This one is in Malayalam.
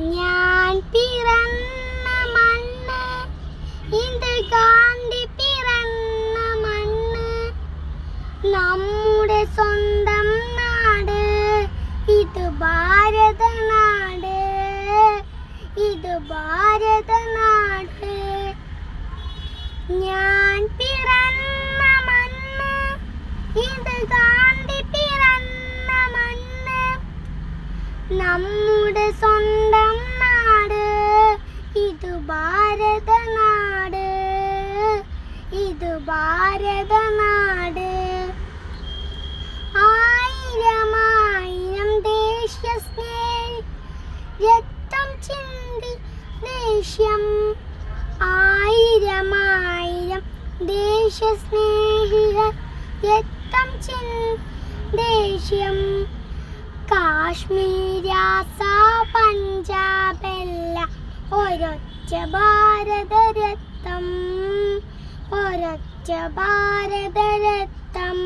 ഞാൻ പിറന്ന മണ്ണ് ഇത് ഗാന്ധി പിറന്ന മണ്ണ്, നമ്മുടെ സ്വന്തം നാട് ഇത് ഭാരതനാട്, ഇത് ഭാരതനാട്. ഞാൻ പിറന്ന മണ്ണ് ഇത് ഗാന്ധി പിറന്ന മണ്ണ്, നമ്മുടെ സ്വന്തം നാട് ഇത് ഭാരതനാട്, ഇത് ഭാരതനാട്. ആയിരം ആയിരം ദേശസ്നേഹി രക്തം ചിന്തി ദേശം, ആയിരം ആയിരം ദേശസ്നേഹികൾ രക്തം ചിന്തി ദേശം. കാശ്മീർ ആസാം പഞ്ചാബെല്ല ഒരൊറ്റ ഭാരതരത്നം, ഒരൊറ്റ ഭാരതരത്നം.